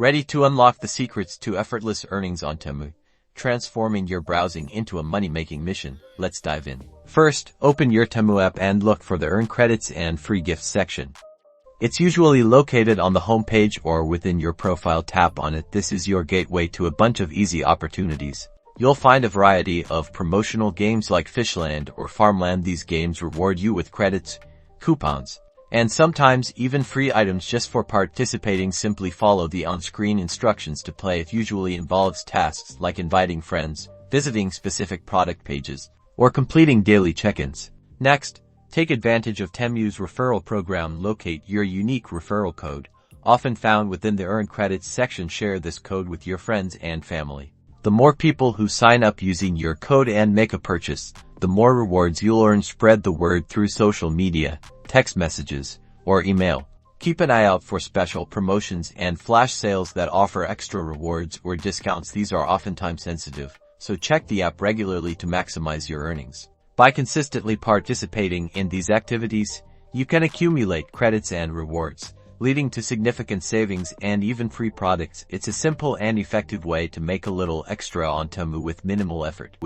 Ready to unlock the secrets to effortless earnings on Temu, transforming your browsing into a money-making mission? Let's dive in. First, open your Temu app and look for the Earn Credits and Free Gifts section. It's usually located on the home page or within your profile. Tap on it. This is your gateway to a bunch of easy opportunities. You'll find a variety of promotional games like Fishland or Farmland. These games reward you with credits, coupons, and sometimes even free items just for participating. Simply follow the on-screen instructions to play. It usually involves tasks like inviting friends, visiting specific product pages, or completing daily check-ins. Next, take advantage of Temu's referral program. Locate your unique referral code, often found within the Earn Credits section. Share this code with your friends and family. The more people who sign up using your code and make a purchase, the more rewards you'll earn. Spread the word through social media, text messages, or email. Keep an eye out for special promotions and flash sales that offer extra rewards or discounts. These are often time sensitive, so check the app regularly to maximize your earnings. By consistently participating in these activities, you can accumulate credits and rewards, leading to significant savings and even free products. It's a simple and effective way to make a little extra on Temu with minimal effort.